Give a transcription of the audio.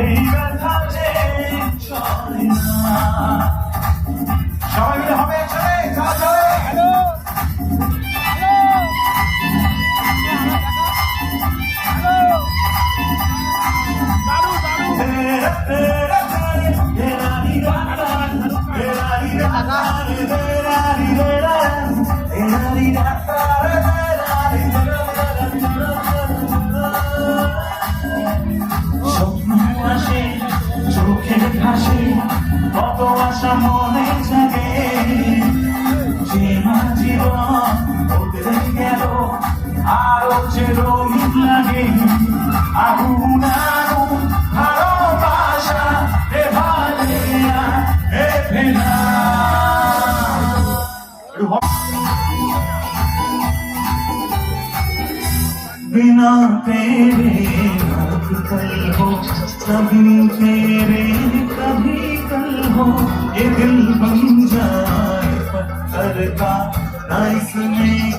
এই ব্যথা যে চলে না। সবাই মিলে হবে একসাথে, যাওয়া যাবে। চোখের ভাসে কত আশা মনে জাগে, যে জীবন বদলে গেল আরো যে রঙিন লাগে। আগুন আগুন ভালোবাসা এ ভালে এ ভেলা। बिना तेरे कल हो कभी तेरे कभी कल हो, ये दिल बन जाए पत्थर का ना इसमें